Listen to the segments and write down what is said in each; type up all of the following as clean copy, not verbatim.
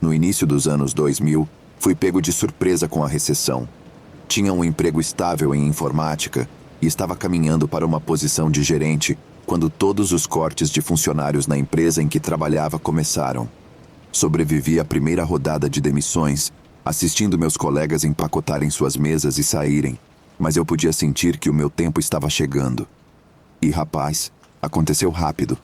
No início dos anos 2000, fui pego de surpresa com a recessão. Tinha um emprego estável em informática e estava caminhando para uma posição de gerente quando todos os cortes de funcionários na empresa em que trabalhava começaram. Sobrevivi à primeira rodada de demissões, assistindo meus colegas empacotarem suas mesas e saírem, mas eu podia sentir que o meu tempo estava chegando. E, rapaz, aconteceu rápido.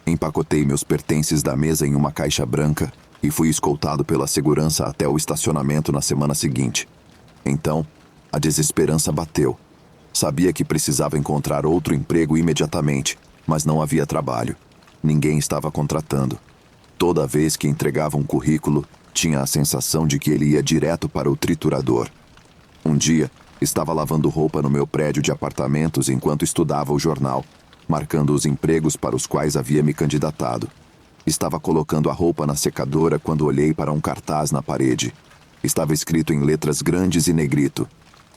Empacotei meus pertences da mesa em uma caixa branca e fui escoltado pela segurança até o estacionamento na semana seguinte. Então, a desesperança bateu. Sabia que precisava encontrar outro emprego imediatamente, mas não havia trabalho. Ninguém estava contratando. Toda vez que entregava um currículo, tinha a sensação de que ele ia direto para o triturador. Um dia, estava lavando roupa no meu prédio de apartamentos enquanto estudava o jornal, marcando os empregos para os quais havia me candidatado. Estava colocando a roupa na secadora quando olhei para um cartaz na parede. Estava escrito em letras grandes e negrito: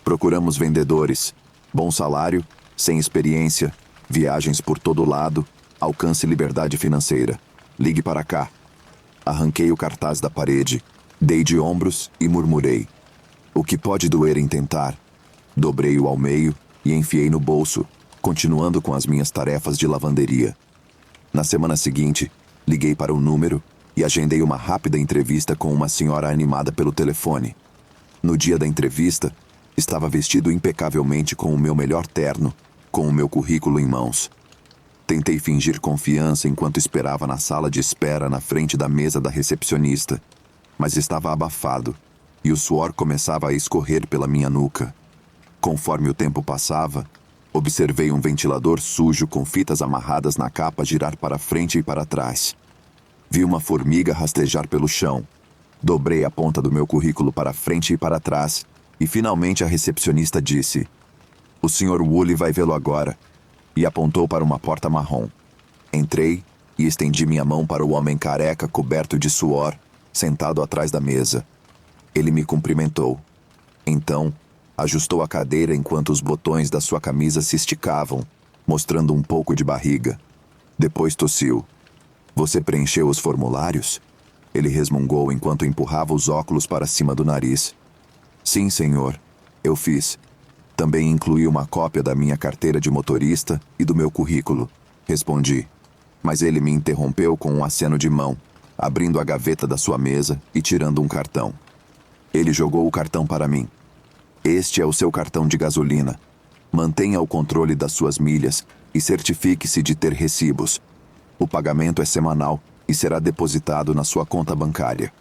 procuramos vendedores, bom salário, sem experiência, viagens por todo lado, alcance liberdade financeira. Ligue para cá. Arranquei o cartaz da parede, dei de ombros e murmurei: o que pode doer em tentar? Dobrei-o ao meio e enfiei no bolso, continuando com as minhas tarefas de lavanderia. Na semana seguinte, liguei para o número e agendei uma rápida entrevista com uma senhora animada pelo telefone. No dia da entrevista, estava vestido impecavelmente com o meu melhor terno, com o meu currículo em mãos. Tentei fingir confiança enquanto esperava na sala de espera na frente da mesa da recepcionista, mas estava abafado e o suor começava a escorrer pela minha nuca. Conforme o tempo passava, observei um ventilador sujo com fitas amarradas na capa girar para frente e para trás. Vi uma formiga rastejar pelo chão. Dobrei a ponta do meu currículo para frente e para trás, e finalmente a recepcionista disse: o Sr. Woolley vai vê-lo agora, e apontou para uma porta marrom. Entrei e estendi minha mão para o homem careca coberto de suor, sentado atrás da mesa. Ele me cumprimentou. Então, ajustou a cadeira enquanto os botões da sua camisa se esticavam, mostrando um pouco de barriga. Depois tossiu. Você preencheu os formulários? Ele resmungou enquanto empurrava os óculos para cima do nariz. Sim, senhor. Eu fiz. Também incluí uma cópia da minha carteira de motorista e do meu currículo. Respondi. Mas ele me interrompeu com um aceno de mão, abrindo a gaveta da sua mesa e tirando um cartão. Ele jogou o cartão para mim. Este é o seu cartão de gasolina. Mantenha o controle das suas milhas e certifique-se de ter recibos. O pagamento é semanal e será depositado na sua conta bancária.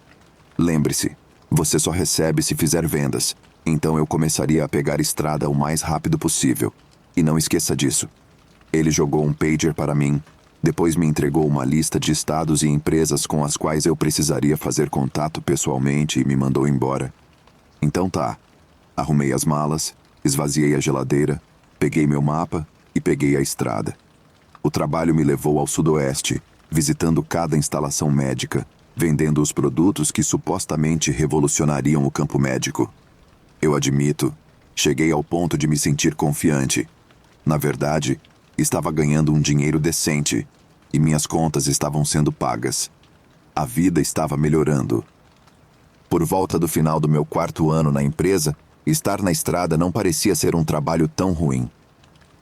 Lembre-se, você só recebe se fizer vendas, então eu começaria a pegar estrada o mais rápido possível. E não esqueça disso. Ele jogou um pager para mim, depois me entregou uma lista de estados e empresas com as quais eu precisaria fazer contato pessoalmente e me mandou embora. Então tá. Arrumei as malas, esvaziei a geladeira, peguei meu mapa e peguei a estrada. O trabalho me levou ao sudoeste, visitando cada instalação médica, vendendo os produtos que supostamente revolucionariam o campo médico. Eu admito, cheguei ao ponto de me sentir confiante. Na verdade, estava ganhando um dinheiro decente e minhas contas estavam sendo pagas. A vida estava melhorando. Por volta do final do meu 4º ano na empresa, estar na estrada não parecia ser um trabalho tão ruim.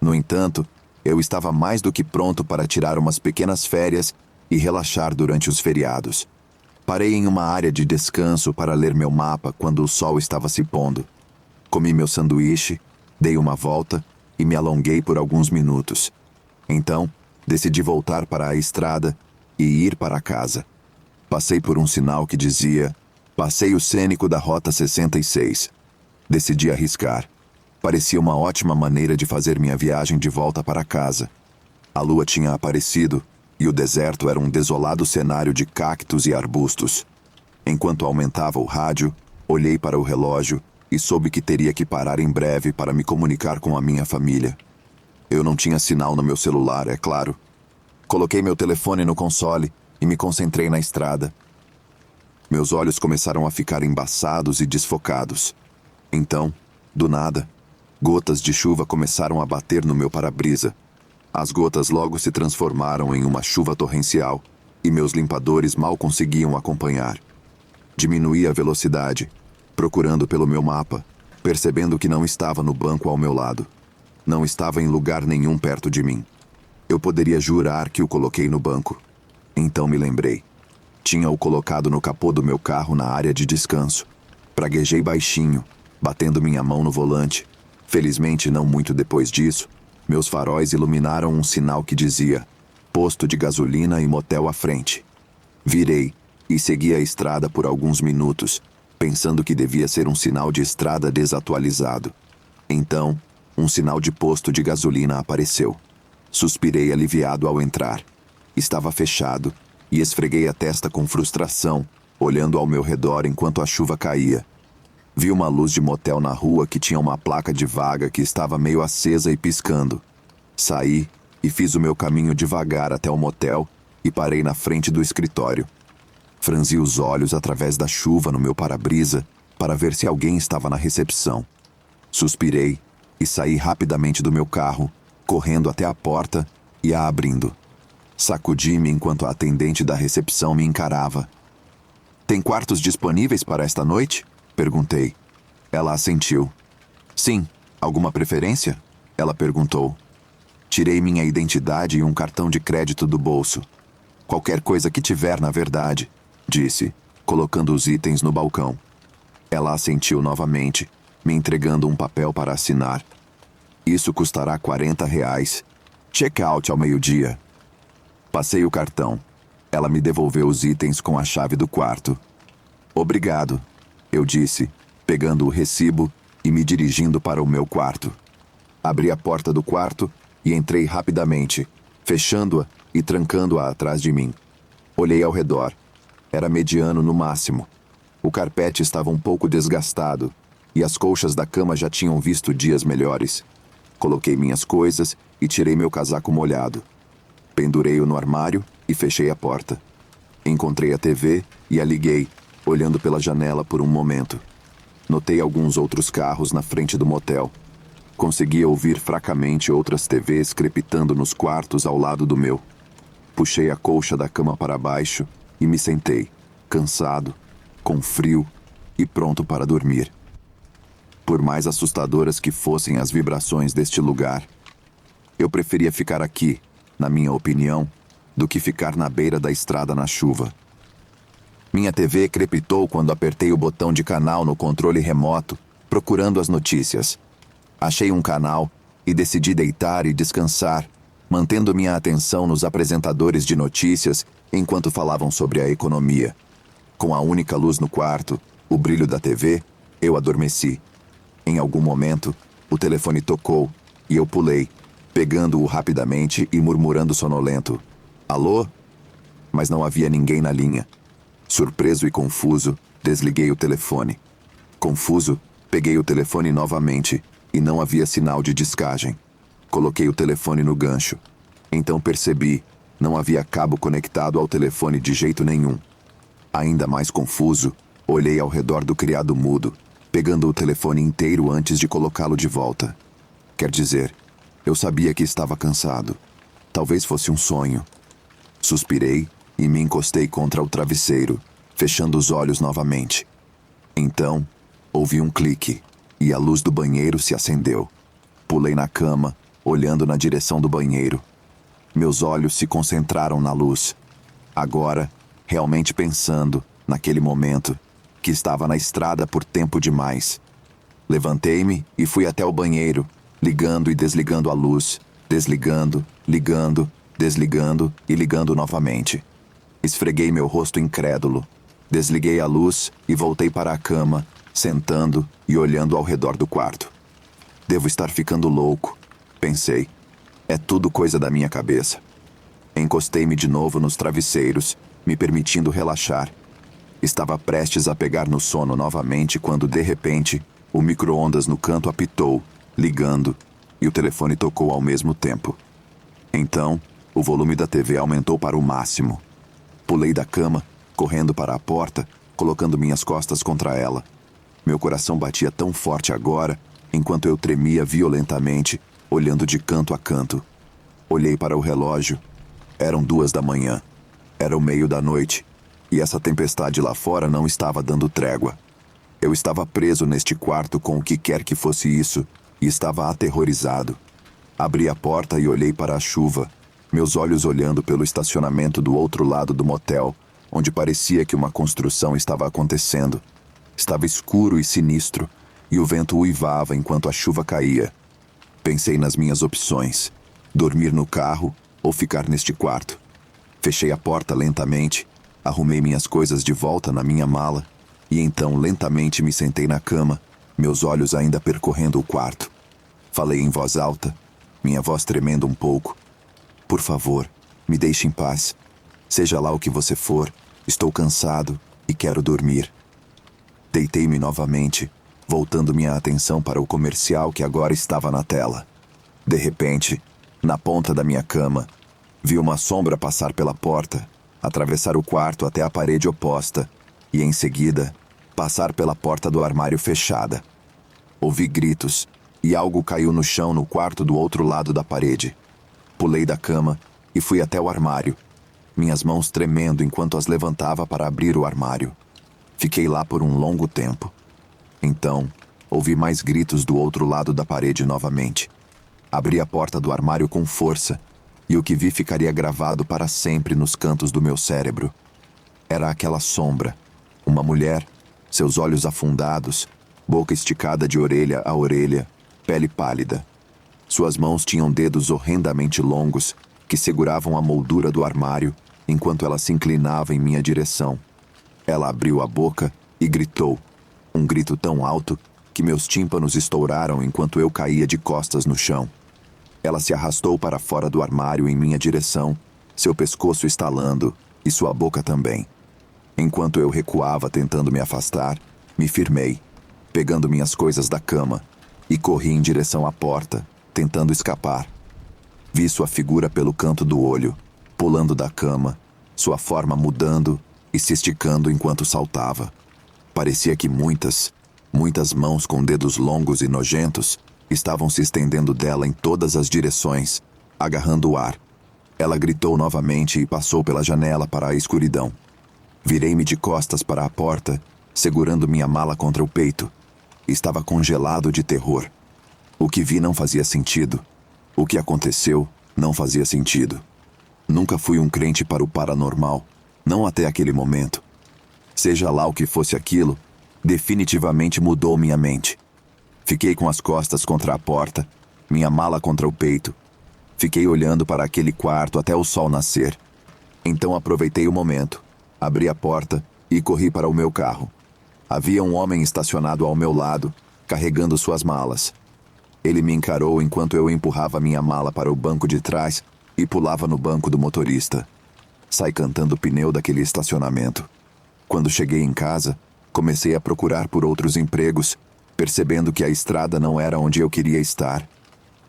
No entanto, eu estava mais do que pronto para tirar umas pequenas férias e relaxar durante os feriados. Parei em uma área de descanso para ler meu mapa quando o sol estava se pondo. Comi meu sanduíche, dei uma volta e me alonguei por alguns minutos. Então, decidi voltar para a estrada e ir para casa. Passei por um sinal que dizia: passeio cênico da Rota 66. Decidi arriscar. Parecia uma ótima maneira de fazer minha viagem de volta para casa. A lua tinha aparecido e o deserto era um desolado cenário de cactos e arbustos. Enquanto aumentava o rádio, olhei para o relógio e soube que teria que parar em breve para me comunicar com a minha família. Eu não tinha sinal no meu celular, é claro. Coloquei meu telefone no console e me concentrei na estrada. Meus olhos começaram a ficar embaçados e desfocados. Então, do nada, gotas de chuva começaram a bater no meu para-brisa. As gotas logo se transformaram em uma chuva torrencial e meus limpadores mal conseguiam acompanhar. Diminuí a velocidade, procurando pelo meu mapa, percebendo que não estava no banco ao meu lado. Não estava em lugar nenhum perto de mim. Eu poderia jurar que o coloquei no banco. Então me lembrei. Tinha-o colocado no capô do meu carro na área de descanso. Praguejei baixinho, batendo minha mão no volante. Felizmente, não muito depois disso, meus faróis iluminaram um sinal que dizia: posto de gasolina e motel à frente. Virei e segui a estrada por alguns minutos, pensando que devia ser um sinal de estrada desatualizado. Então, um sinal de posto de gasolina apareceu. Suspirei aliviado ao entrar. Estava fechado e esfreguei a testa com frustração, olhando ao meu redor enquanto a chuva caía. Vi uma luz de motel na rua que tinha uma placa de vaga que estava meio acesa e piscando. Saí e fiz o meu caminho devagar até o motel e parei na frente do escritório. Franzi os olhos através da chuva no meu para-brisa para ver se alguém estava na recepção. Suspirei e saí rapidamente do meu carro, correndo até a porta e a abrindo. Sacudi-me enquanto a atendente da recepção me encarava. "Tem quartos disponíveis para esta noite?" perguntei. Ela assentiu. "Sim. Alguma preferência?" ela perguntou. Tirei minha identidade e um cartão de crédito do bolso. "Qualquer coisa que tiver, na verdade", disse, colocando os itens no balcão. Ela assentiu novamente, me entregando um papel para assinar. "Isso custará R$ 40. Check-out ao meio-dia." Passei o cartão. Ela me devolveu os itens com a chave do quarto. "Obrigado", eu disse, pegando o recibo e me dirigindo para o meu quarto. Abri a porta do quarto e entrei rapidamente, fechando-a e trancando-a atrás de mim. Olhei ao redor. Era mediano no máximo. O carpete estava um pouco desgastado e as colchas da cama já tinham visto dias melhores. Coloquei minhas coisas e tirei meu casaco molhado. Pendurei-o no armário e fechei a porta. Encontrei a TV e a liguei, olhando pela janela por um momento. Notei alguns outros carros na frente do motel. Conseguia ouvir fracamente outras TVs crepitando nos quartos ao lado do meu. Puxei a colcha da cama para baixo e me sentei, cansado, com frio e pronto para dormir. Por mais assustadoras que fossem as vibrações deste lugar, eu preferia ficar aqui, na minha opinião, do que ficar na beira da estrada na chuva. Minha TV crepitou quando apertei o botão de canal no controle remoto, procurando as notícias. Achei um canal e decidi deitar e descansar, mantendo minha atenção nos apresentadores de notícias enquanto falavam sobre a economia. Com a única luz no quarto, o brilho da TV, eu adormeci. Em algum momento, o telefone tocou e eu pulei, pegando-o rapidamente e murmurando sonolento: "Alô?" Mas não havia ninguém na linha. Surpreso e confuso, desliguei o telefone. Confuso, peguei o telefone novamente e não havia sinal de descagem. Coloquei o telefone no gancho. Então percebi, não havia cabo conectado ao telefone de jeito nenhum. Ainda mais confuso, olhei ao redor do criado mudo, pegando o telefone inteiro antes de colocá-lo de volta. Quer dizer, eu sabia que estava cansado. Talvez fosse um sonho. Suspirei e me encostei contra o travesseiro, fechando os olhos novamente. Então, ouvi um clique e a luz do banheiro se acendeu. Pulei na cama, olhando na direção do banheiro. Meus olhos se concentraram na luz. Agora, realmente pensando, naquele momento, que estava na estrada por tempo demais. Levantei-me e fui até o banheiro, ligando e desligando a luz, desligando, ligando, desligando e ligando novamente. Esfreguei meu rosto incrédulo. Desliguei a luz e voltei para a cama, sentando e olhando ao redor do quarto. Devo estar ficando louco, pensei. É tudo coisa da minha cabeça. Encostei-me de novo nos travesseiros, me permitindo relaxar. Estava prestes a pegar no sono novamente quando, de repente, o micro-ondas no canto apitou, ligando, e o telefone tocou ao mesmo tempo. Então, o volume da TV aumentou para o máximo. Pulei da cama, correndo para a porta, colocando minhas costas contra ela. Meu coração batia tão forte agora, enquanto eu tremia violentamente, olhando de canto a canto. Olhei para o relógio. Eram 2 da manhã. Era o meio da noite. E essa tempestade lá fora não estava dando trégua. Eu estava preso neste quarto com o que quer que fosse isso e estava aterrorizado. Abri a porta e olhei para a chuva, meus olhos olhando pelo estacionamento do outro lado do motel, onde parecia que uma construção estava acontecendo. Estava escuro e sinistro, e o vento uivava enquanto a chuva caía. Pensei nas minhas opções: dormir no carro ou ficar neste quarto. Fechei a porta lentamente, arrumei minhas coisas de volta na minha mala, e então lentamente me sentei na cama, meus olhos ainda percorrendo o quarto. Falei em voz alta, minha voz tremendo um pouco. Por favor, me deixe em paz. Seja lá o que você for, estou cansado e quero dormir. Deitei-me novamente, voltando minha atenção para o comercial que agora estava na tela. De repente, na ponta da minha cama, vi uma sombra passar pela porta, atravessar o quarto até a parede oposta e, em seguida, passar pela porta do armário fechada. Ouvi gritos e algo caiu no chão no quarto do outro lado da parede. Pulei da cama e fui até o armário, minhas mãos tremendo enquanto as levantava para abrir o armário. Fiquei lá por um longo tempo. Então, ouvi mais gritos do outro lado da parede novamente. Abri a porta do armário com força, e o que vi ficaria gravado para sempre nos cantos do meu cérebro. Era aquela sombra, uma mulher, seus olhos afundados, boca esticada de orelha a orelha, pele pálida. Suas mãos tinham dedos horrendamente longos que seguravam a moldura do armário enquanto ela se inclinava em minha direção. Ela abriu a boca e gritou, um grito tão alto que meus tímpanos estouraram enquanto eu caía de costas no chão. Ela se arrastou para fora do armário em minha direção, seu pescoço estalando e sua boca também. Enquanto eu recuava tentando me afastar, me firmei, pegando minhas coisas da cama, e corri em direção à porta, tentando escapar. Vi sua figura pelo canto do olho, pulando da cama, sua forma mudando e se esticando enquanto saltava. Parecia que muitas mãos com dedos longos e nojentos estavam se estendendo dela em todas as direções, agarrando o ar. Ela gritou novamente e passou pela janela para a escuridão. Virei-me de costas para a porta, segurando minha mala contra o peito. Estava congelado de terror. O que vi não fazia sentido. O que aconteceu não fazia sentido. Nunca fui um crente para o paranormal, não até aquele momento. Seja lá o que fosse aquilo, definitivamente mudou minha mente. Fiquei com as costas contra a porta, minha mala contra o peito. Fiquei olhando para aquele quarto até o sol nascer. Então aproveitei o momento, abri a porta e corri para o meu carro. Havia um homem estacionado ao meu lado, carregando suas malas. Ele me encarou enquanto eu empurrava minha mala para o banco de trás e pulava no banco do motorista. Saí cantando o pneu daquele estacionamento. Quando cheguei em casa, comecei a procurar por outros empregos, percebendo que a estrada não era onde eu queria estar.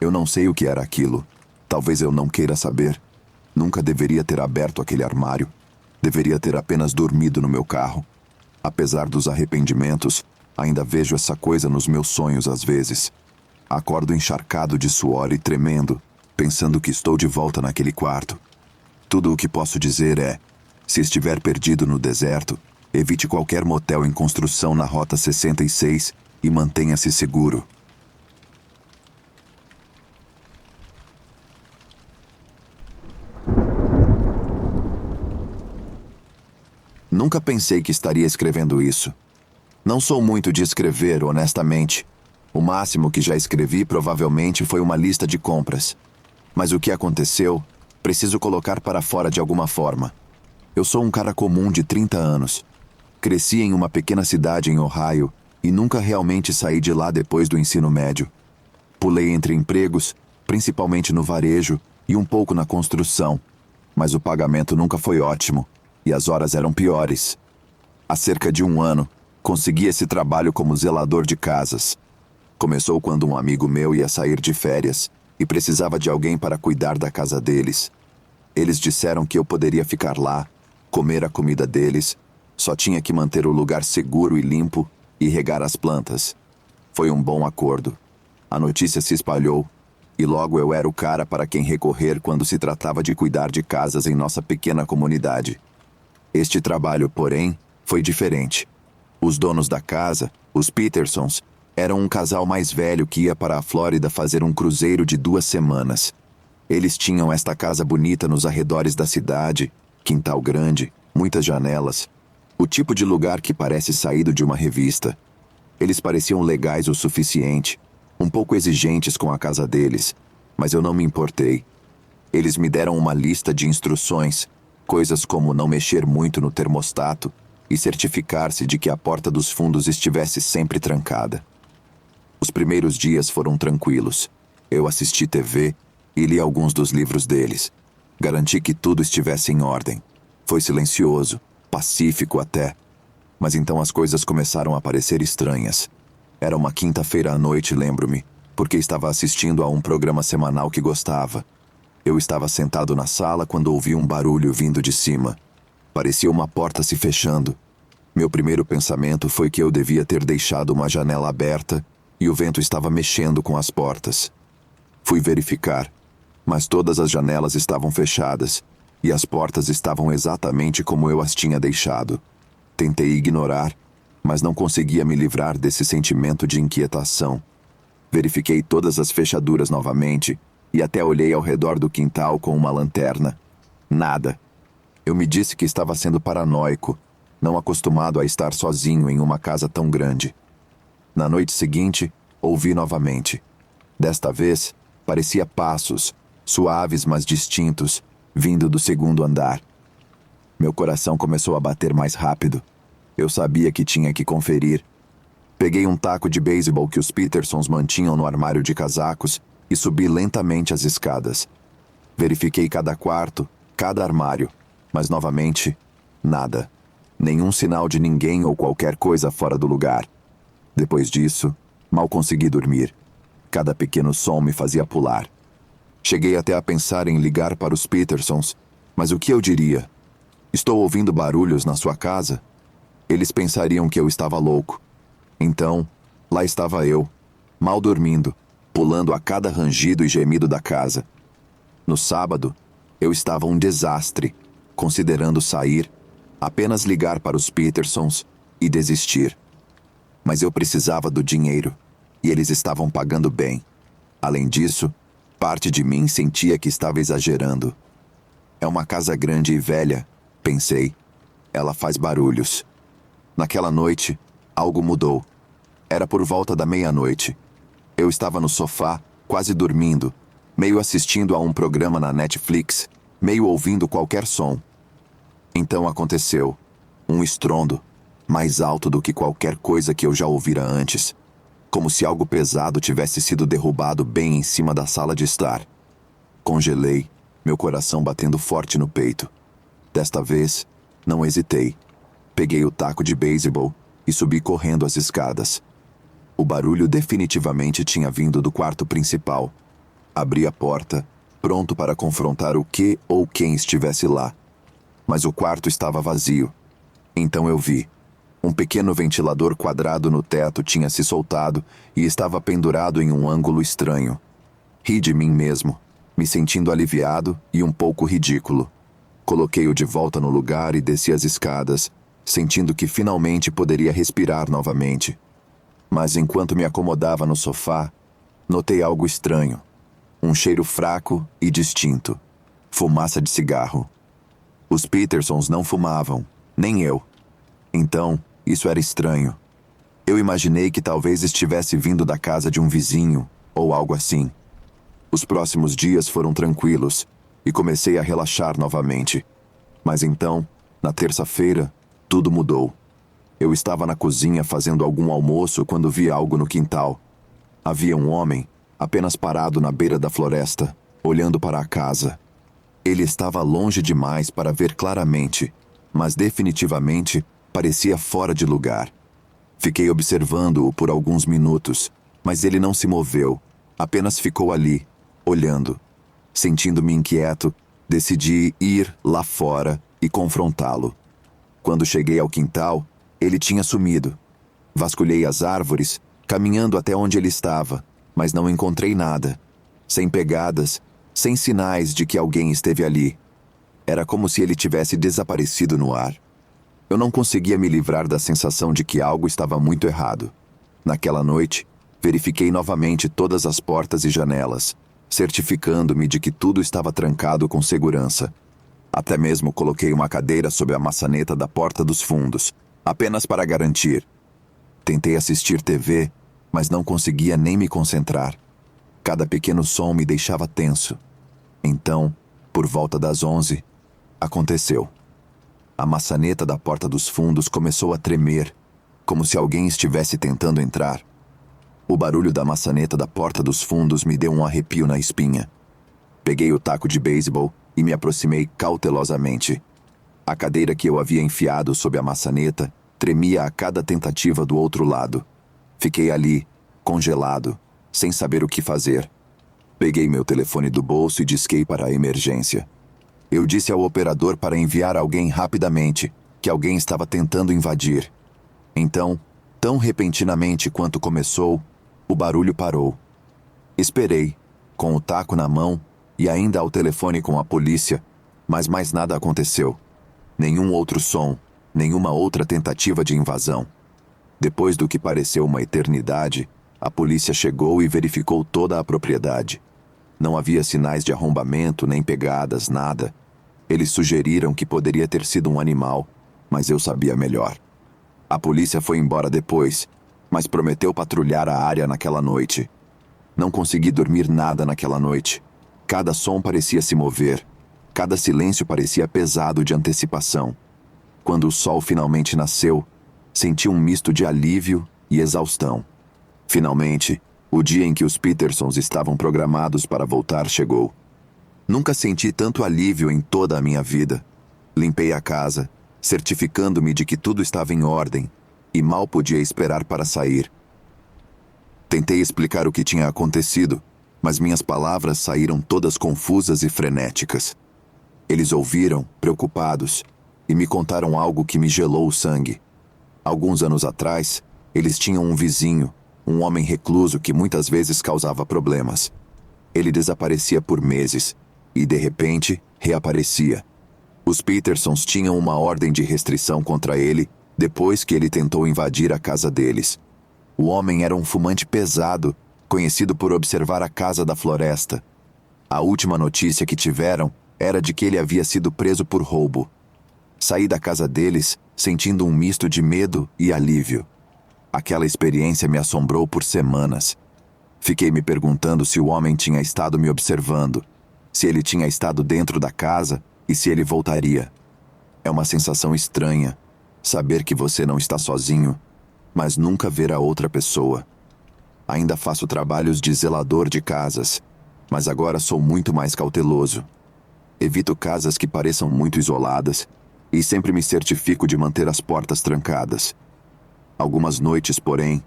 Eu não sei o que era aquilo. Talvez eu não queira saber. Nunca deveria ter aberto aquele armário. Deveria ter apenas dormido no meu carro. Apesar dos arrependimentos, ainda vejo essa coisa nos meus sonhos às vezes. Acordo encharcado de suor e tremendo, pensando que estou de volta naquele quarto. Tudo o que posso dizer é: se estiver perdido no deserto, evite qualquer motel em construção na Rota 66 e mantenha-se seguro. Nunca pensei que estaria escrevendo isso. Não sou muito de escrever, honestamente. O máximo que já escrevi provavelmente foi uma lista de compras. Mas o que aconteceu, preciso colocar para fora de alguma forma. Eu sou um cara comum de 30 anos. Cresci em uma pequena cidade em Ohio e nunca realmente saí de lá depois do ensino médio. Pulei entre empregos, principalmente no varejo e um pouco na construção, mas o pagamento nunca foi ótimo e as horas eram piores. Há cerca de 1 ano, consegui esse trabalho como zelador de casas. Começou quando um amigo meu ia sair de férias e precisava de alguém para cuidar da casa deles. Eles disseram que eu poderia ficar lá, comer a comida deles, só tinha que manter o lugar seguro e limpo e regar as plantas. Foi um bom acordo. A notícia se espalhou e logo eu era o cara para quem recorrer quando se tratava de cuidar de casas em nossa pequena comunidade. Este trabalho, porém, foi diferente. Os donos da casa, os Petersons, eram um casal mais velho que ia para a Flórida fazer um cruzeiro de 2 semanas. Eles tinham esta casa bonita nos arredores da cidade, quintal grande, muitas janelas, o tipo de lugar que parece saído de uma revista. Eles pareciam legais o suficiente, um pouco exigentes com a casa deles, mas eu não me importei. Eles me deram uma lista de instruções, coisas como não mexer muito no termostato e certificar-se de que a porta dos fundos estivesse sempre trancada. Os primeiros dias foram tranquilos. Eu assisti TV e li alguns dos livros deles. Garanti que tudo estivesse em ordem. Foi silencioso, pacífico até. Mas então as coisas começaram a parecer estranhas. Era uma quinta-feira à noite, lembro-me, porque estava assistindo a um programa semanal que gostava. Eu estava sentado na sala quando ouvi um barulho vindo de cima. Parecia uma porta se fechando. Meu primeiro pensamento foi que eu devia ter deixado uma janela aberta e o vento estava mexendo com as portas. Fui verificar, mas todas as janelas estavam fechadas e as portas estavam exatamente como eu as tinha deixado. Tentei ignorar, mas não conseguia me livrar desse sentimento de inquietação. Verifiquei todas as fechaduras novamente e até olhei ao redor do quintal com uma lanterna. Nada. Eu me disse que estava sendo paranoico, não acostumado a estar sozinho em uma casa tão grande. Na noite seguinte, ouvi novamente. Desta vez, parecia passos, suaves mas distintos, vindo do segundo andar. Meu coração começou a bater mais rápido. Eu sabia que tinha que conferir. Peguei um taco de beisebol que os Petersons mantinham no armário de casacos e subi lentamente as escadas. Verifiquei cada quarto, cada armário, mas novamente, nada. Nenhum sinal de ninguém ou qualquer coisa fora do lugar. Depois disso, mal consegui dormir. Cada pequeno som me fazia pular. Cheguei até a pensar em ligar para os Petersons, mas o que eu diria? Estou ouvindo barulhos na sua casa? Eles pensariam que eu estava louco. Então, lá estava eu, mal dormindo, pulando a cada rangido e gemido da casa. No sábado, eu estava um desastre, considerando sair, apenas ligar para os Petersons e desistir. Mas eu precisava do dinheiro, e eles estavam pagando bem. Além disso, parte de mim sentia que estava exagerando. É uma casa grande e velha, pensei. Ela faz barulhos. Naquela noite, algo mudou. Era por volta da meia-noite. Eu estava no sofá, quase dormindo, meio assistindo a um programa na Netflix, meio ouvindo qualquer som. Então aconteceu. Um estrondo, mais alto do que qualquer coisa que eu já ouvira antes. Como se algo pesado tivesse sido derrubado bem em cima da sala de estar. Congelei, meu coração batendo forte no peito. Desta vez, não hesitei. Peguei o taco de beisebol e subi correndo as escadas. O barulho definitivamente tinha vindo do quarto principal. Abri a porta, pronto para confrontar o que ou quem estivesse lá. Mas o quarto estava vazio. Então eu vi. Um pequeno ventilador quadrado no teto tinha se soltado e estava pendurado em um ângulo estranho. Ri de mim mesmo, me sentindo aliviado e um pouco ridículo. Coloquei-o de volta no lugar e desci as escadas, sentindo que finalmente poderia respirar novamente. Mas enquanto me acomodava no sofá, notei algo estranho. Um cheiro fraco e distinto. Fumaça de cigarro. Os Petersons não fumavam, nem eu. Então, isso era estranho. Eu imaginei que talvez estivesse vindo da casa de um vizinho, ou algo assim. Os próximos dias foram tranquilos, e comecei a relaxar novamente. Mas então, na terça-feira, tudo mudou. Eu estava na cozinha fazendo algum almoço quando vi algo no quintal. Havia um homem, apenas parado na beira da floresta, olhando para a casa. Ele estava longe demais para ver claramente, mas definitivamente parecia fora de lugar. Fiquei observando-o por alguns minutos, mas ele não se moveu, apenas ficou ali, olhando. Sentindo-me inquieto, decidi ir lá fora e confrontá-lo. Quando cheguei ao quintal, ele tinha sumido. Vasculhei as árvores, caminhando até onde ele estava, mas não encontrei nada. Sem pegadas, sem sinais de que alguém esteve ali. Era como se ele tivesse desaparecido no ar. Eu não conseguia me livrar da sensação de que algo estava muito errado. Naquela noite, verifiquei novamente todas as portas e janelas, certificando-me de que tudo estava trancado com segurança. Até mesmo coloquei uma cadeira sob a maçaneta da porta dos fundos, apenas para garantir. Tentei assistir TV, mas não conseguia nem me concentrar. Cada pequeno som me deixava tenso. Então, por volta das 11, aconteceu. A maçaneta da porta dos fundos começou a tremer, como se alguém estivesse tentando entrar. O barulho da maçaneta da porta dos fundos me deu um arrepio na espinha. Peguei o taco de beisebol e me aproximei cautelosamente. A cadeira que eu havia enfiado sob a maçaneta tremia a cada tentativa do outro lado. Fiquei ali, congelado, sem saber o que fazer. Peguei meu telefone do bolso e disquei para a emergência. Eu disse ao operador para enviar alguém rapidamente, que alguém estava tentando invadir. Então, tão repentinamente quanto começou, o barulho parou. Esperei, com o taco na mão e ainda ao telefone com a polícia, mas mais nada aconteceu. Nenhum outro som, nenhuma outra tentativa de invasão. Depois do que pareceu uma eternidade, a polícia chegou e verificou toda a propriedade. Não havia sinais de arrombamento, nem pegadas, nada. Eles sugeriram que poderia ter sido um animal, mas eu sabia melhor. A polícia foi embora depois, mas prometeu patrulhar a área naquela noite. Não consegui dormir nada naquela noite. Cada som parecia se mover. Cada silêncio parecia pesado de antecipação. Quando o sol finalmente nasceu, senti um misto de alívio e exaustão. Finalmente, o dia em que os Petersons estavam programados para voltar chegou. Nunca senti tanto alívio em toda a minha vida. Limpei a casa, certificando-me de que tudo estava em ordem, e mal podia esperar para sair. Tentei explicar o que tinha acontecido, mas minhas palavras saíram todas confusas e frenéticas. Eles ouviram, preocupados, e me contaram algo que me gelou o sangue. Alguns anos atrás, eles tinham um vizinho, um homem recluso que muitas vezes causava problemas. Ele desaparecia por meses e, de repente, reaparecia. Os Petersons tinham uma ordem de restrição contra ele depois que ele tentou invadir a casa deles. O homem era um fumante pesado, conhecido por observar a casa da floresta. A última notícia que tiveram era de que ele havia sido preso por roubo. Saí da casa deles sentindo um misto de medo e alívio. Aquela experiência me assombrou por semanas. Fiquei me perguntando se o homem tinha estado me observando, se ele tinha estado dentro da casa e se ele voltaria. É uma sensação estranha, saber que você não está sozinho, mas nunca ver a outra pessoa. Ainda faço trabalhos de zelador de casas, mas agora sou muito mais cauteloso. Evito casas que pareçam muito isoladas e sempre me certifico de manter as portas trancadas. Algumas noites, porém,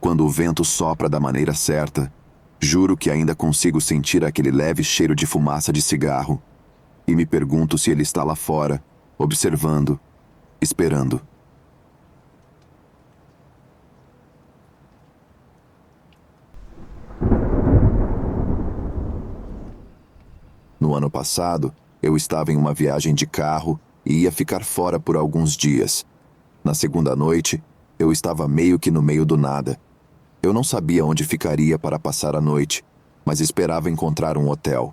quando o vento sopra da maneira certa, juro que ainda consigo sentir aquele leve cheiro de fumaça de cigarro e me pergunto se ele está lá fora, observando, esperando. No ano passado, eu estava em uma viagem de carro e ia ficar fora por alguns dias. Na segunda noite, eu estava meio que no meio do nada. Eu não sabia onde ficaria para passar a noite, mas esperava encontrar um hotel.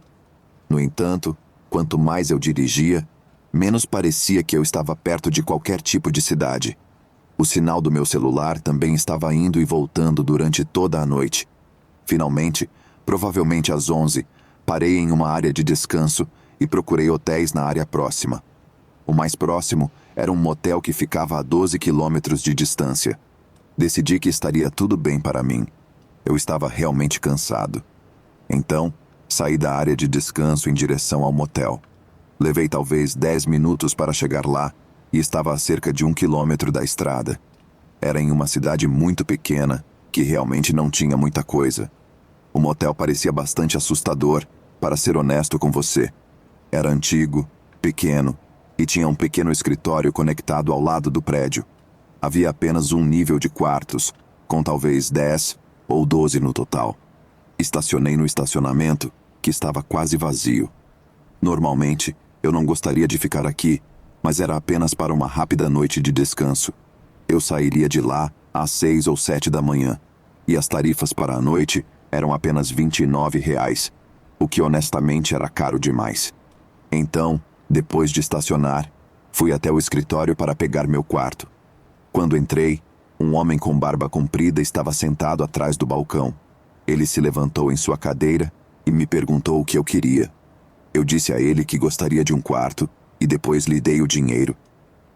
No entanto, quanto mais eu dirigia, menos parecia que eu estava perto de qualquer tipo de cidade. O sinal do meu celular também estava indo e voltando durante toda a noite. Finalmente, provavelmente às 11, parei em uma área de descanso e procurei hotéis na área próxima. O mais próximo era um motel que ficava a 12 quilômetros de distância. Decidi que estaria tudo bem para mim. Eu estava realmente cansado. Então, saí da área de descanso em direção ao motel. Levei talvez 10 minutos para chegar lá e estava a cerca de 1 quilômetro da estrada. Era em uma cidade muito pequena, que realmente não tinha muita coisa. O motel parecia bastante assustador, para ser honesto com você. Era antigo, pequeno, e tinha um pequeno escritório conectado ao lado do prédio. Havia apenas um nível de quartos, com talvez 10 ou 12 no total. Estacionei no estacionamento, que estava quase vazio. Normalmente, Eu não gostaria de ficar aqui, mas era apenas para uma rápida noite de descanso. Eu sairia de lá às 6 ou 7 da manhã, e as tarifas para a noite eram apenas R$ 29, o que honestamente era caro demais. Então, depois de estacionar, fui até o escritório para pegar meu quarto. Quando entrei, um homem com barba comprida estava sentado atrás do balcão. Ele se levantou em sua cadeira e me perguntou o que eu queria. Eu disse a ele que gostaria de um quarto e depois lhe dei o dinheiro.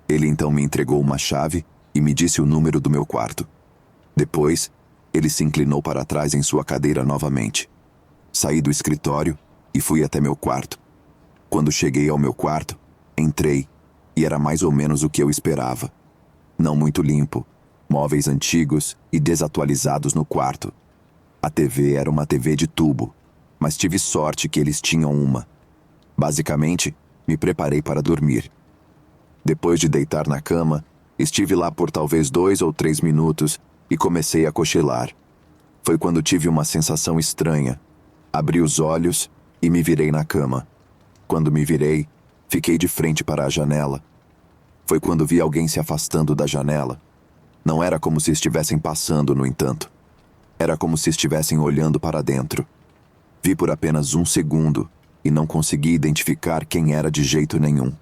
Ele então me entregou uma chave e me disse o número do meu quarto. Depois, ele se inclinou para trás em sua cadeira novamente. Saí do escritório e fui até meu quarto. Quando cheguei ao meu quarto, entrei e era mais ou menos o que eu esperava. Não muito limpo, móveis antigos e desatualizados no quarto. A TV era uma TV de tubo, mas tive sorte que eles tinham uma. Basicamente, me preparei para dormir. Depois de deitar na cama, estive lá por talvez 2 ou 3 minutos e comecei a cochilar. Foi quando tive uma sensação estranha. Abri os olhos e me virei na cama. Quando me virei, fiquei de frente para a janela. Foi quando vi alguém se afastando da janela. Não era como se estivessem passando, no entanto. Era como se estivessem olhando para dentro. Vi por apenas 1 segundo e não consegui identificar quem era de jeito nenhum.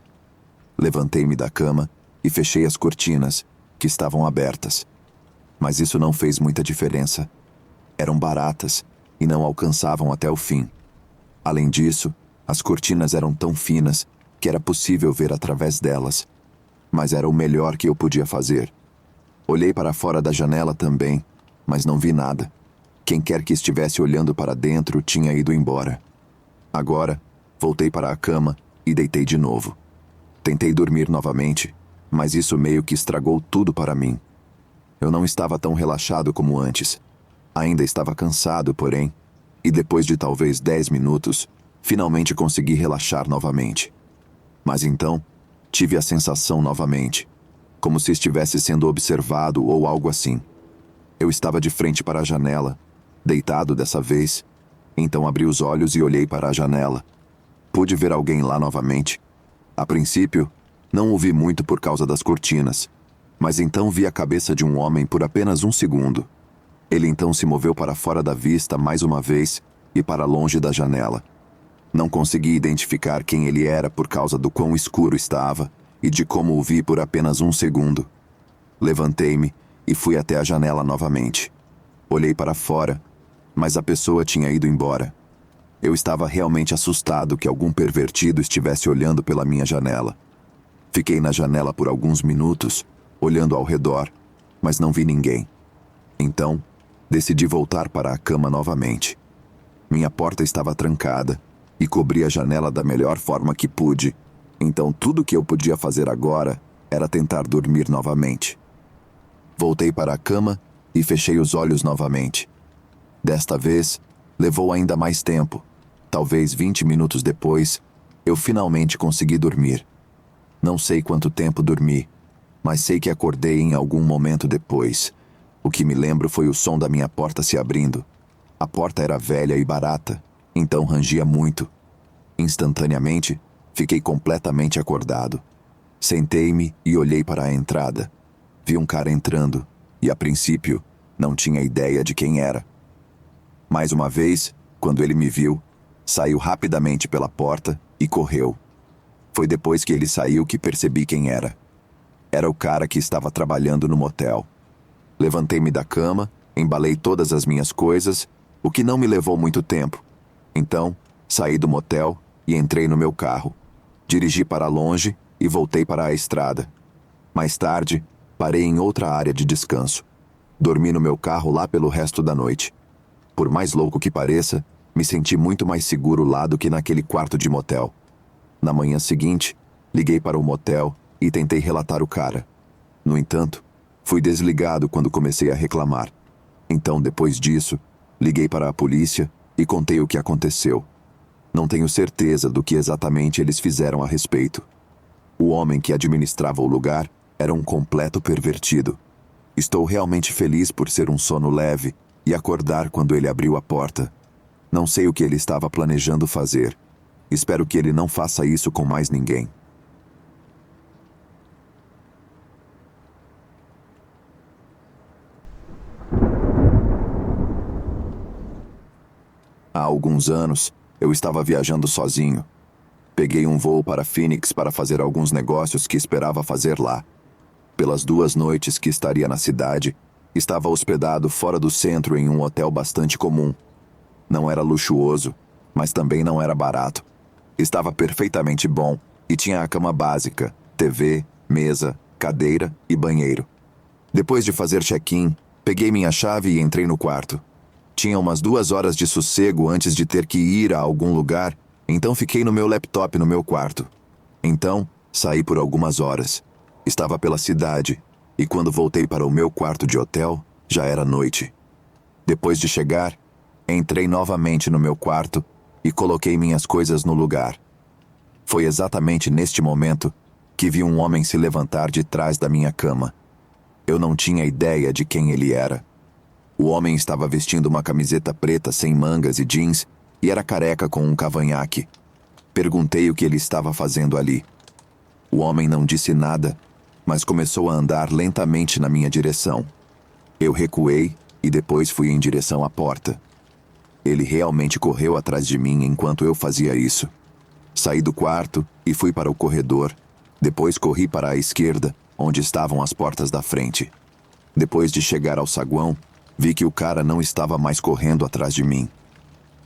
Levantei-me da cama e fechei as cortinas, que estavam abertas. Mas isso não fez muita diferença. Eram baratas e não alcançavam até o fim. Além disso, as cortinas eram tão finas que era possível ver através delas. Mas era o melhor que eu podia fazer. Olhei para fora da janela também, mas não vi nada. Quem quer que estivesse olhando para dentro tinha ido embora. Agora, voltei para a cama e deitei de novo. Tentei dormir novamente, mas isso meio que estragou tudo para mim. Eu não estava tão relaxado como antes. Ainda estava cansado, porém, e depois de talvez 10 minutos, finalmente consegui relaxar novamente. Mas então, tive a sensação novamente, como se estivesse sendo observado ou algo assim. Eu estava de frente para a janela, deitado dessa vez, então abri os olhos e olhei para a janela. Pude ver alguém lá novamente. A princípio, não o vi muito por causa das cortinas, mas então vi a cabeça de um homem por apenas 1 segundo. Ele então se moveu para fora da vista mais uma vez e para longe da janela. Não consegui identificar quem ele era por causa do quão escuro estava e de como o vi por apenas 1 segundo. Levantei-me e fui até a janela novamente. Olhei para fora, mas a pessoa tinha ido embora. Eu estava realmente assustado que algum pervertido estivesse olhando pela minha janela. Fiquei na janela por alguns minutos, olhando ao redor, mas não vi ninguém. Então, decidi voltar para a cama novamente. Minha porta estava trancada e cobri a janela da melhor forma que pude, então tudo que eu podia fazer agora era tentar dormir novamente. Voltei para a cama e fechei os olhos novamente. Desta vez, levou ainda mais tempo. Talvez 20 minutos depois, eu finalmente consegui dormir. Não sei quanto tempo dormi, mas sei que acordei em algum momento depois. O que me lembro foi o som da minha porta se abrindo. A porta era velha e barata, então rangia muito. Instantaneamente, fiquei completamente acordado. Sentei-me e olhei para a entrada. Vi um cara entrando, e a princípio, não tinha ideia de quem era. Mais uma vez, quando ele me viu, saiu rapidamente pela porta e correu. Foi depois que ele saiu que percebi quem era. Era o cara que estava trabalhando no motel. Levantei-me da cama, embalei todas as minhas coisas, o que não me levou muito tempo. Então, saí do motel e entrei no meu carro. Dirigi para longe e voltei para a estrada. Mais tarde, parei em outra área de descanso. Dormi no meu carro lá pelo resto da noite. Por mais louco que pareça, me senti muito mais seguro lá do que naquele quarto de motel. Na manhã seguinte, liguei para o motel e tentei relatar o cara. No entanto, fui desligado quando comecei a reclamar. Então, depois disso, liguei para a polícia e contei o que aconteceu. Não tenho certeza do que exatamente eles fizeram a respeito. O homem que administrava o lugar era um completo pervertido. Estou realmente feliz por ser um sono leve e acordar quando ele abriu a porta. Não sei o que ele estava planejando fazer. Espero que ele não faça isso com mais ninguém. Há alguns anos, eu estava viajando sozinho. Peguei um voo para Phoenix para fazer alguns negócios que esperava fazer lá. Pelas 2 noites que estaria na cidade, estava hospedado fora do centro em um hotel bastante comum. Não era luxuoso, mas também não era barato. Estava perfeitamente bom e tinha a cama básica, TV, mesa, cadeira e banheiro. Depois de fazer check-in, peguei minha chave e entrei no quarto. Tinha umas 2 horas de sossego antes de ter que ir a algum lugar, então fiquei no meu laptop no meu quarto. Então, saí por algumas horas. Estava pela cidade, e quando voltei para o meu quarto de hotel, já era noite. Depois de chegar, entrei novamente no meu quarto e coloquei minhas coisas no lugar. Foi exatamente neste momento que vi um homem se levantar de trás da minha cama. Eu não tinha ideia de quem ele era. O homem estava vestindo uma camiseta preta sem mangas e jeans e era careca com um cavanhaque. Perguntei o que ele estava fazendo ali. O homem não disse nada, mas começou a andar lentamente na minha direção. Eu recuei e depois fui em direção à porta. Ele realmente correu atrás de mim enquanto eu fazia isso. Saí do quarto e fui para o corredor. Depois corri para a esquerda, onde estavam as portas da frente. Depois de chegar ao saguão, vi que o cara não estava mais correndo atrás de mim.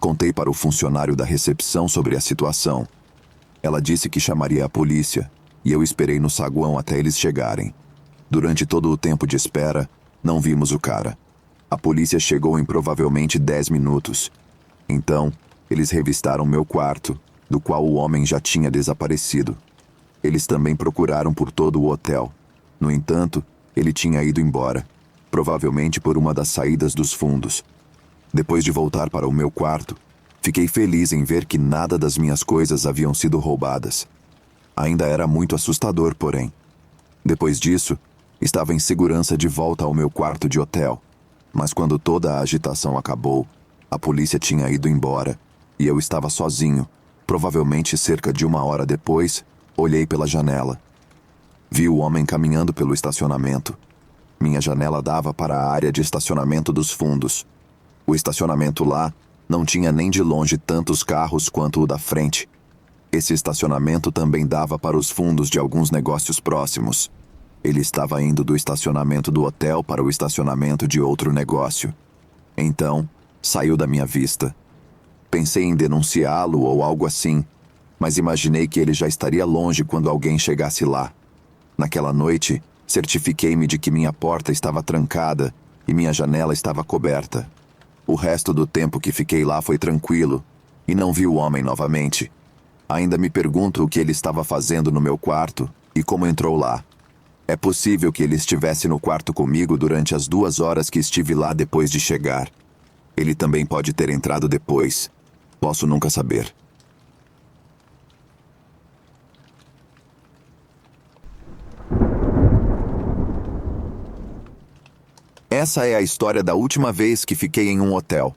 Contei para o funcionário da recepção sobre a situação. Ela disse que chamaria a polícia, e eu esperei no saguão até eles chegarem. Durante todo o tempo de espera, não vimos o cara. A polícia chegou em provavelmente 10 minutos. Então, eles revistaram meu quarto, do qual o homem já tinha desaparecido. Eles também procuraram por todo o hotel. No entanto, ele tinha ido embora, provavelmente por uma das saídas dos fundos. Depois de voltar para o meu quarto, fiquei feliz em ver que nada das minhas coisas haviam sido roubadas. Ainda era muito assustador, porém. Depois disso, estava em segurança de volta ao meu quarto de hotel. Mas quando toda a agitação acabou, a polícia tinha ido embora e eu estava sozinho. Provavelmente cerca de 1 hora depois, olhei pela janela. Vi o homem caminhando pelo estacionamento. Minha janela dava para a área de estacionamento dos fundos. O estacionamento lá não tinha nem de longe tantos carros quanto o da frente. Esse estacionamento também dava para os fundos de alguns negócios próximos. Ele estava indo do estacionamento do hotel para o estacionamento de outro negócio. Então, saiu da minha vista. Pensei em denunciá-lo ou algo assim, mas imaginei que ele já estaria longe quando alguém chegasse lá. Naquela noite, certifiquei-me de que minha porta estava trancada e minha janela estava coberta. O resto do tempo que fiquei lá foi tranquilo e não vi o homem novamente. Ainda me pergunto o que ele estava fazendo no meu quarto e como entrou lá. É possível que ele estivesse no quarto comigo durante as 2 horas que estive lá depois de chegar. Ele também pode ter entrado depois. Posso nunca saber. Essa é a história da última vez que fiquei em um hotel.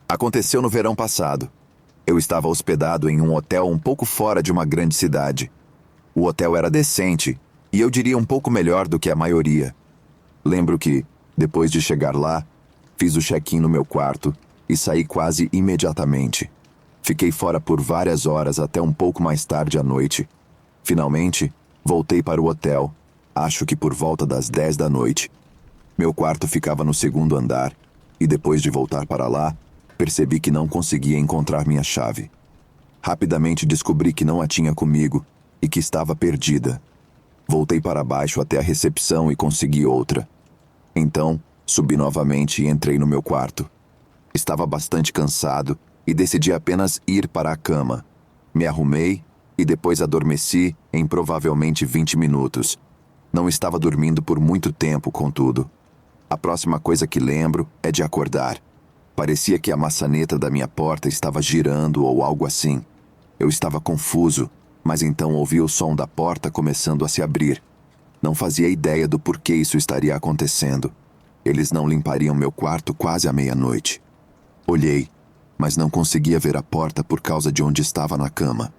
Aconteceu no verão passado. Eu estava hospedado em um hotel um pouco fora de uma grande cidade. O hotel era decente, e eu diria um pouco melhor do que a maioria. Lembro que, depois de chegar lá, fiz o check-in no meu quarto e saí quase imediatamente. Fiquei fora por várias horas até um pouco mais tarde à noite. Finalmente, voltei para o hotel, acho que por volta das 10 da noite. Meu quarto ficava no segundo andar, e depois de voltar para lá, percebi que não conseguia encontrar minha chave. Rapidamente descobri que não a tinha comigo e que estava perdida. Voltei para baixo até a recepção e consegui outra. Então, subi novamente e entrei no meu quarto. Estava bastante cansado e decidi apenas ir para a cama. Me arrumei e depois adormeci em provavelmente 20 minutos. Não estava dormindo por muito tempo, contudo. A próxima coisa que lembro é de acordar. Parecia que a maçaneta da minha porta estava girando ou algo assim. Eu estava confuso, mas então ouvi o som da porta começando a se abrir. Não fazia ideia do porquê isso estaria acontecendo. Eles não limpariam meu quarto quase à meia-noite. Olhei. mas não conseguia ver a porta por causa de onde estava na cama.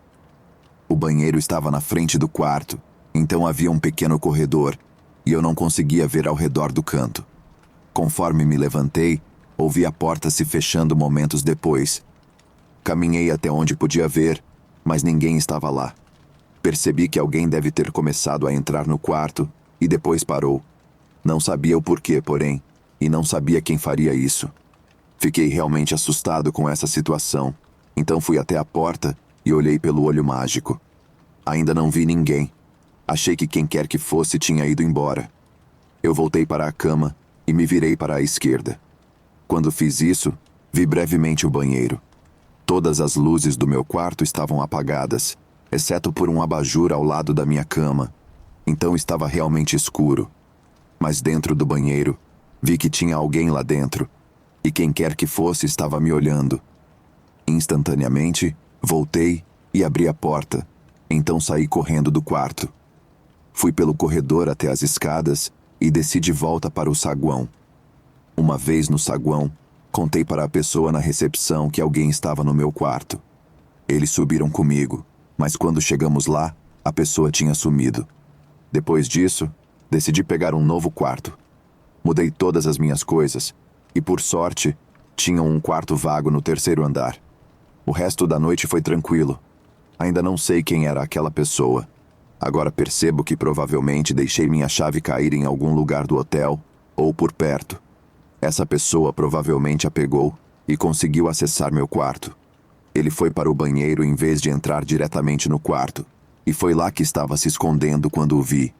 O banheiro estava na frente do quarto, então havia um pequeno corredor, e eu não conseguia ver ao redor do canto. Conforme me levantei, ouvi a porta se fechando momentos depois. Caminhei até onde podia ver, mas ninguém estava lá. Percebi que alguém deve ter começado a entrar no quarto, e depois parou. Não sabia o porquê, porém, e não sabia quem faria isso. Fiquei realmente assustado com essa situação, então fui até a porta e olhei pelo olho mágico. Ainda não vi ninguém. Achei que quem quer que fosse tinha ido embora. Eu voltei para a cama e me virei para a esquerda. Quando fiz isso, vi brevemente o banheiro. Todas as luzes do meu quarto estavam apagadas, exceto por um abajur ao lado da minha cama. Então estava realmente escuro. Mas dentro do banheiro, vi que tinha alguém lá dentro, e quem quer que fosse estava me olhando. Instantaneamente, voltei e abri a porta, então saí correndo do quarto. Fui pelo corredor até as escadas e desci de volta para o saguão. Uma vez no saguão, contei para a pessoa na recepção que alguém estava no meu quarto. Eles subiram comigo, mas quando chegamos lá, a pessoa tinha sumido. Depois disso, decidi pegar um novo quarto. Mudei todas as minhas coisas e, por sorte, tinham um quarto vago no terceiro andar. O resto da noite foi tranquilo. Ainda não sei quem era aquela pessoa. Agora percebo que provavelmente deixei minha chave cair em algum lugar do hotel ou por perto. Essa pessoa provavelmente a pegou e conseguiu acessar meu quarto. Ele foi para o banheiro em vez de entrar diretamente no quarto, e foi lá que estava se escondendo quando o vi.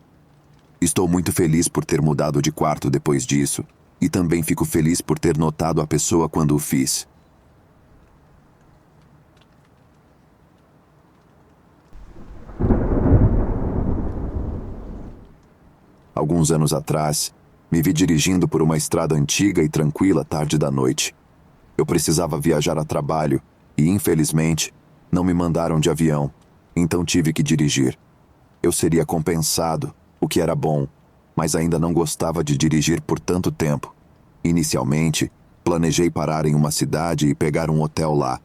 Estou muito feliz por ter mudado de quarto depois disso, e também fico feliz por ter notado a pessoa quando o fiz. Alguns anos atrás, me vi dirigindo por uma estrada antiga e tranquila tarde da noite. Eu precisava viajar a trabalho e, infelizmente, não me mandaram de avião, então tive que dirigir. Eu seria compensado, o que era bom, mas ainda não gostava de dirigir por tanto tempo. Inicialmente, planejei parar em uma cidade e pegar um hotel lá,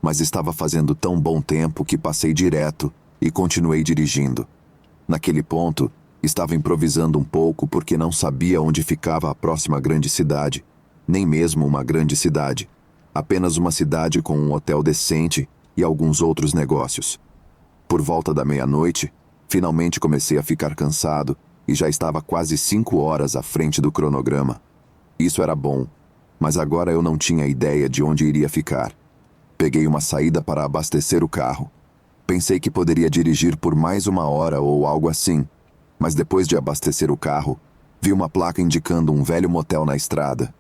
mas estava fazendo tão bom tempo que passei direto e continuei dirigindo. Naquele ponto, estava improvisando um pouco porque não sabia onde ficava a próxima grande cidade, nem mesmo uma grande cidade, apenas uma cidade com um hotel decente e alguns outros negócios. Por volta da meia-noite, finalmente comecei a ficar cansado e já estava quase 5 horas à frente do cronograma. Isso era bom, mas agora eu não tinha ideia de onde iria ficar. Peguei uma saída para abastecer o carro. Pensei que poderia dirigir por mais 1 hora ou algo assim, mas depois de abastecer o carro, vi uma placa indicando um velho motel na estrada.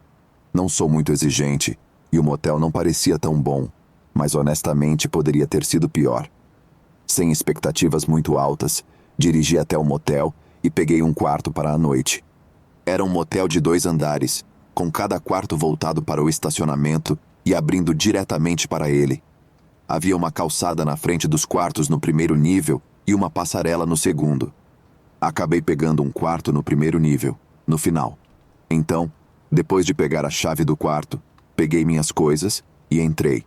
Não sou muito exigente, e o motel não parecia tão bom, mas honestamente poderia ter sido pior. Sem expectativas muito altas, dirigi até o motel e peguei um quarto para a noite. Era um motel de 2 andares, com cada quarto voltado para o estacionamento e abrindo diretamente para ele. Havia uma calçada na frente dos quartos no primeiro nível e uma passarela no segundo. Acabei pegando um quarto no primeiro nível, no final. Então, depois de pegar a chave do quarto, peguei minhas coisas e entrei.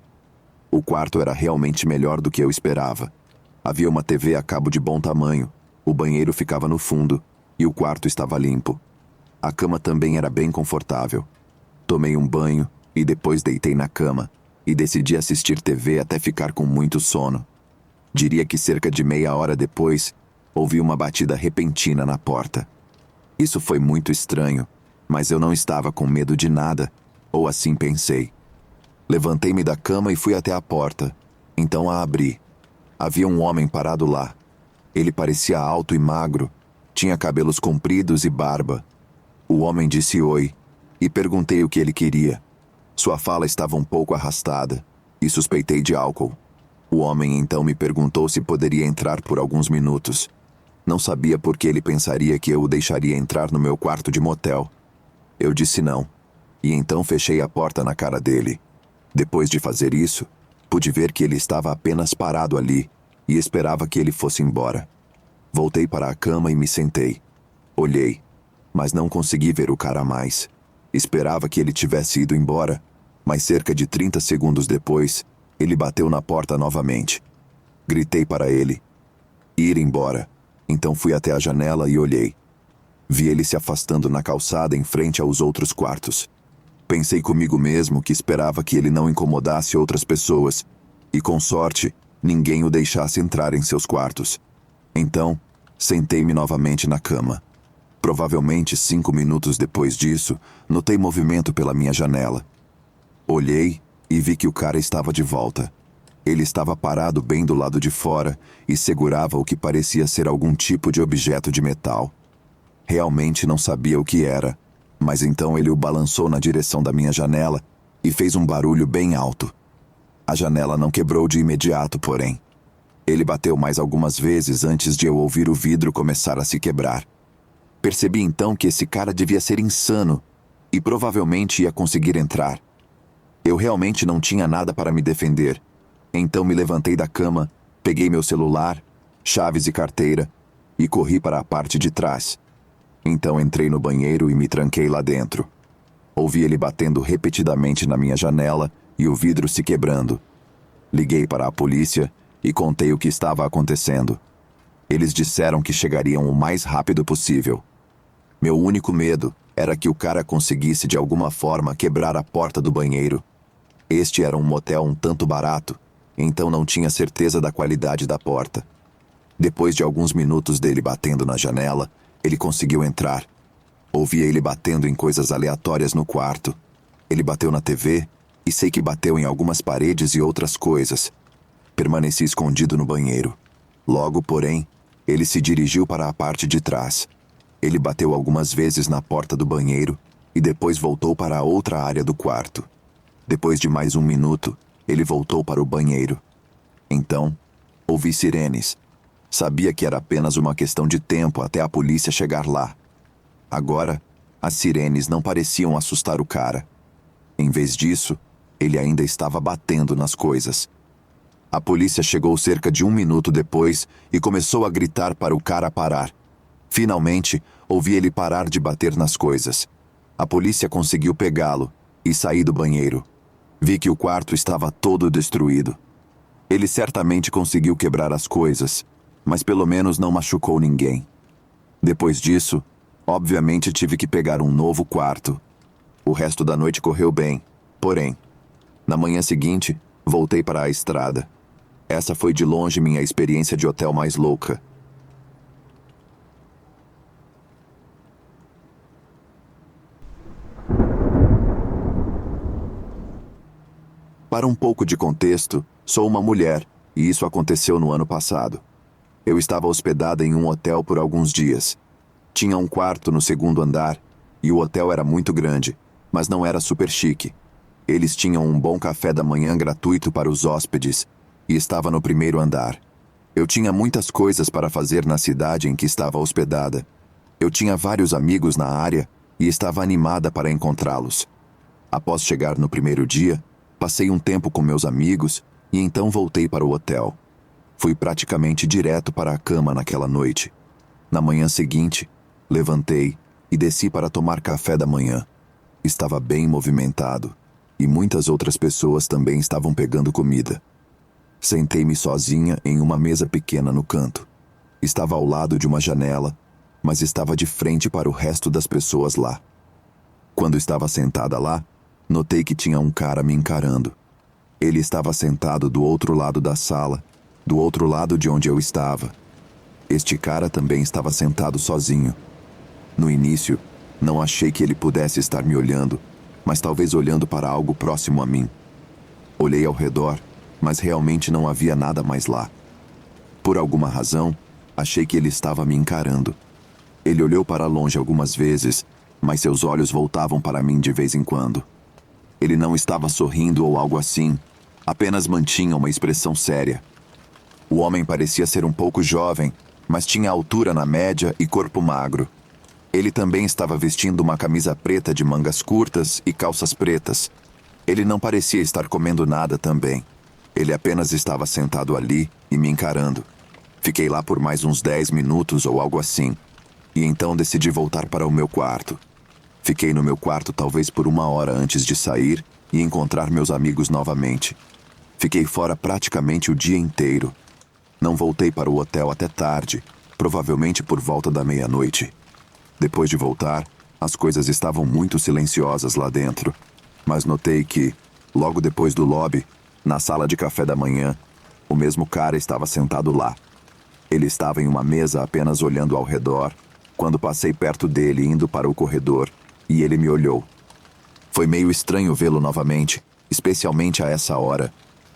O quarto era realmente melhor do que eu esperava. Havia uma TV a cabo de bom tamanho, o banheiro ficava no fundo e o quarto estava limpo. A cama também era bem confortável. Tomei um banho e depois deitei na cama e decidi assistir TV até ficar com muito sono. Diria que cerca de meia hora depois, ouvi uma batida repentina na porta. Isso foi muito estranho, mas eu não estava com medo de nada, ou assim pensei. Levantei-me da cama e fui até a porta. Então a abri. Havia um homem parado lá. Ele parecia alto e magro, tinha cabelos compridos e barba. O homem disse oi, e perguntei o que ele queria. Sua fala estava um pouco arrastada, e suspeitei de álcool. O homem então me perguntou se poderia entrar por alguns minutos. Não sabia por que ele pensaria que eu o deixaria entrar no meu quarto de motel. Eu disse não, e então fechei a porta na cara dele. Depois de fazer isso, pude ver que ele estava apenas parado ali e esperava que ele fosse embora. Voltei para a cama e me sentei. Olhei, mas não consegui ver o cara mais. Esperava que ele tivesse ido embora, mas cerca de 30 segundos depois, ele bateu na porta novamente. Gritei para ele ir embora. Então fui até a janela e olhei. Vi ele se afastando na calçada em frente aos outros quartos. Pensei comigo mesmo que esperava que ele não incomodasse outras pessoas e, com sorte, ninguém o deixasse entrar em seus quartos. Então, sentei-me novamente na cama. Provavelmente 5 minutos depois disso, notei movimento pela minha janela. Olhei e vi que o cara estava de volta. Ele estava parado bem do lado de fora e segurava o que parecia ser algum tipo de objeto de metal. Realmente não sabia o que era, mas então ele o balançou na direção da minha janela e fez um barulho bem alto. A janela não quebrou de imediato, porém. Ele bateu mais algumas vezes antes de eu ouvir o vidro começar a se quebrar. Percebi então que esse cara devia ser insano e provavelmente ia conseguir entrar. Eu realmente não tinha nada para me defender. Então me levantei da cama, peguei meu celular, chaves e carteira e corri para a parte de trás. Então entrei no banheiro e me tranquei lá dentro. Ouvi ele batendo repetidamente na minha janela e o vidro se quebrando. Liguei para a polícia e contei o que estava acontecendo. Eles disseram que chegariam o mais rápido possível. Meu único medo era que o cara conseguisse de alguma forma quebrar a porta do banheiro. Este era um motel um tanto barato, então não tinha certeza da qualidade da porta. Depois de alguns minutos dele batendo na janela, ele conseguiu entrar. Ouvia ele batendo em coisas aleatórias no quarto. Ele bateu na TV e sei que bateu em algumas paredes e outras coisas. Permaneci escondido no banheiro. Logo, porém, ele se dirigiu para a parte de trás. Ele bateu algumas vezes na porta do banheiro e depois voltou para a outra área do quarto. Depois de mais 1 minuto, ele voltou para o banheiro. Então, ouvi sirenes. Sabia que era apenas uma questão de tempo até a polícia chegar lá. Agora, as sirenes não pareciam assustar o cara. Em vez disso, ele ainda estava batendo nas coisas. A polícia chegou cerca de 1 minuto depois e começou a gritar para o cara parar. Finalmente, ouvi ele parar de bater nas coisas. A polícia conseguiu pegá-lo e saí do banheiro. Vi que o quarto estava todo destruído. Ele certamente conseguiu quebrar as coisas, mas pelo menos não machucou ninguém. Depois disso, obviamente tive que pegar um novo quarto. O resto da noite correu bem, porém, na manhã seguinte, voltei para a estrada. Essa foi de longe minha experiência de hotel mais louca. Para um pouco de contexto, sou uma mulher, e isso aconteceu no ano passado. Eu estava hospedada em um hotel por alguns dias. Tinha um quarto no 2º andar, e o hotel era muito grande, mas não era super chique. Eles tinham um bom café da manhã gratuito para os hóspedes, e estava no 1º andar. Eu tinha muitas coisas para fazer na cidade em que estava hospedada. Eu tinha vários amigos na área, e estava animada para encontrá-los. Após chegar no primeiro dia, passei um tempo com meus amigos e então voltei para o hotel. Fui praticamente direto para a cama naquela noite. Na manhã seguinte, levantei e desci para tomar café da manhã. Estava bem movimentado e muitas outras pessoas também estavam pegando comida. Sentei-me sozinha em uma mesa pequena no canto. Estava ao lado de uma janela, mas estava de frente para o resto das pessoas lá. Quando estava sentada lá, notei que tinha um cara me encarando. Ele estava sentado do outro lado da sala, do outro lado de onde eu estava. Este cara também estava sentado sozinho. No início, não achei que ele pudesse estar me olhando, mas talvez olhando para algo próximo a mim. Olhei ao redor, mas realmente não havia nada mais lá. Por alguma razão, achei que ele estava me encarando. Ele olhou para longe algumas vezes, mas seus olhos voltavam para mim de vez em quando. Ele não estava sorrindo ou algo assim, apenas mantinha uma expressão séria. O homem parecia ser um pouco jovem, mas tinha altura na média e corpo magro. Ele também estava vestindo uma camisa preta de mangas curtas e calças pretas. Ele não parecia estar comendo nada também. Ele apenas estava sentado ali e me encarando. Fiquei lá por mais uns 10 minutos ou algo assim, e então decidi voltar para o meu quarto. Fiquei no meu quarto talvez por 1 hora antes de sair, e encontrar meus amigos novamente. Fiquei fora praticamente o dia inteiro. Não voltei para o hotel até tarde, provavelmente por volta da meia-noite. Depois de voltar, as coisas estavam muito silenciosas lá dentro, mas notei que, logo depois do lobby, na sala de café da manhã, o mesmo cara estava sentado lá. Ele estava em uma mesa apenas olhando ao redor, quando passei perto dele indo para o corredor, e ele me olhou. Foi meio estranho vê-lo novamente, especialmente a essa hora.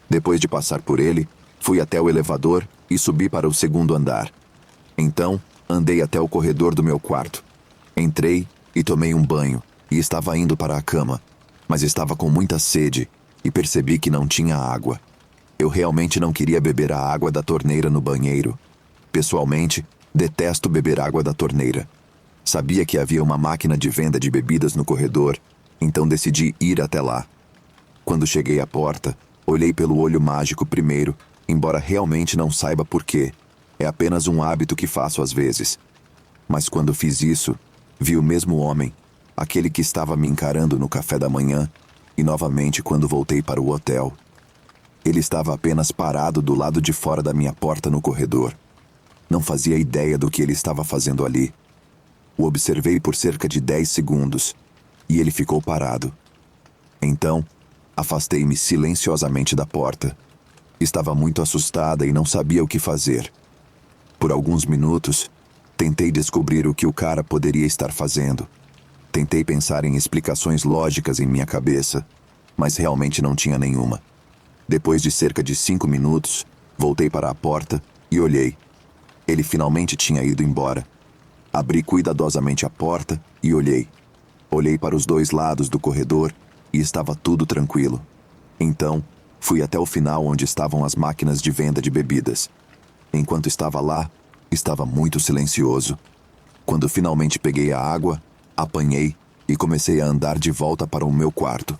Depois de passar por ele, fui até o elevador e subi para o segundo andar. Então, andei até o corredor do meu quarto. Entrei e tomei um banho, e estava indo para a cama, mas estava com muita sede e percebi que não tinha água. Eu realmente não queria beber a água da torneira no banheiro. Pessoalmente, detesto beber água da torneira. Sabia que havia uma máquina de venda de bebidas no corredor, então decidi ir até lá. Quando cheguei à porta, olhei pelo olho mágico primeiro, embora realmente não saiba por quê. É apenas um hábito que faço às vezes. Mas quando fiz isso, vi o mesmo homem, aquele que estava me encarando no café da manhã, e novamente quando voltei para o hotel. Ele estava apenas parado do lado de fora da minha porta no corredor. Não fazia ideia do que ele estava fazendo ali. O observei por cerca de 10 segundos, e ele ficou parado. Então, afastei-me silenciosamente da porta. Estava muito assustada e não sabia o que fazer. Por alguns minutos, tentei descobrir o que o cara poderia estar fazendo. Tentei pensar em explicações lógicas em minha cabeça, mas realmente não tinha nenhuma. Depois de cerca de 5 minutos, voltei para a porta e olhei. Ele finalmente tinha ido embora. Abri cuidadosamente a porta e olhei. Olhei para os dois lados do corredor e estava tudo tranquilo. Então, fui até o final onde estavam as máquinas de venda de bebidas. Enquanto estava lá, estava muito silencioso. Quando finalmente peguei a água, apanhei e comecei a andar de volta para o meu quarto.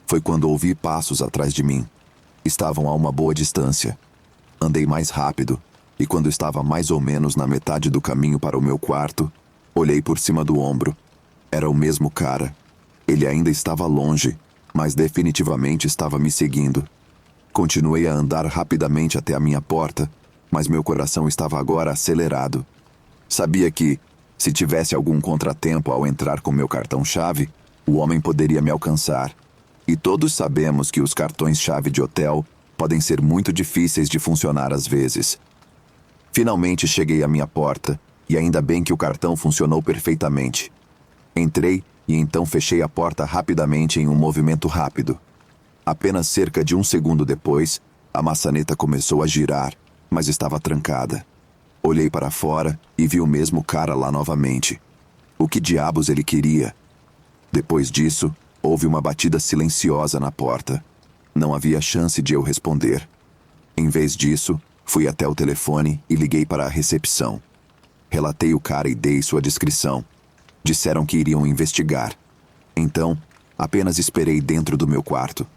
Foi quando ouvi passos atrás de mim. Estavam a uma boa distância. Andei mais rápido e quando estava mais ou menos na metade do caminho para o meu quarto, olhei por cima do ombro. Era o mesmo cara. Ele ainda estava longe, mas definitivamente estava me seguindo. Continuei a andar rapidamente até a minha porta, mas meu coração estava agora acelerado. Sabia que, se tivesse algum contratempo ao entrar com meu cartão-chave, o homem poderia me alcançar. E todos sabemos que os cartões-chave de hotel podem ser muito difíceis de funcionar às vezes. Finalmente cheguei à minha porta, e ainda bem que o cartão funcionou perfeitamente. Entrei e então fechei a porta rapidamente em um movimento rápido. Apenas cerca de 1 segundo depois, a maçaneta começou a girar, mas estava trancada. Olhei para fora e vi o mesmo cara lá novamente. O que diabos ele queria? Depois disso, houve uma batida silenciosa na porta. Não havia chance de eu responder. Em vez disso, fui até o telefone e liguei para a recepção. Relatei o cara e dei sua descrição. Disseram que iriam investigar. Então, apenas esperei dentro do meu quarto.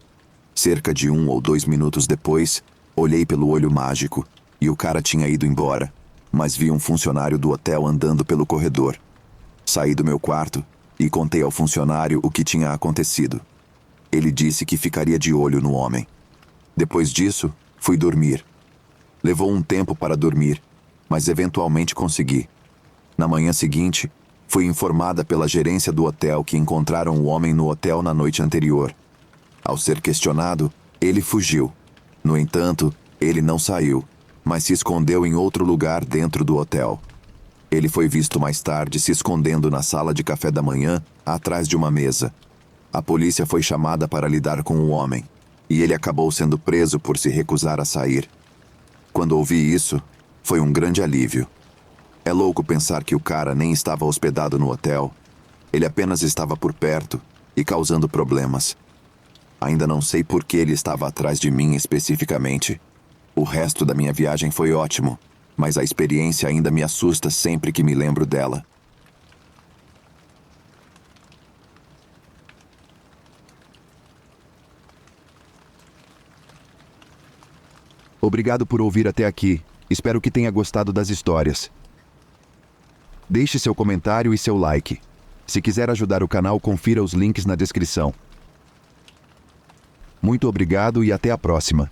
Cerca de 1 ou 2 minutos depois, olhei pelo olho mágico e o cara tinha ido embora, mas vi um funcionário do hotel andando pelo corredor. Saí do meu quarto e contei ao funcionário o que tinha acontecido. Ele disse que ficaria de olho no homem. Depois disso, fui dormir. Levou um tempo para dormir, mas eventualmente consegui. Na manhã seguinte, fui informada pela gerência do hotel que encontraram o homem no hotel na noite anterior. Ao ser questionado, ele fugiu. No entanto, ele não saiu, mas se escondeu em outro lugar dentro do hotel. Ele foi visto mais tarde se escondendo na sala de café da manhã, atrás de uma mesa. A polícia foi chamada para lidar com o homem, e ele acabou sendo preso por se recusar a sair. Quando ouvi isso, foi um grande alívio. É louco pensar que o cara nem estava hospedado no hotel. Ele apenas estava por perto e causando problemas. Ainda não sei por que ele estava atrás de mim especificamente. O resto da minha viagem foi ótimo, mas a experiência ainda me assusta sempre que me lembro dela. Obrigado por ouvir até aqui. Espero que tenha gostado das histórias. Deixe seu comentário e seu like. Se quiser ajudar o canal, confira os links na descrição. Muito obrigado e até a próxima.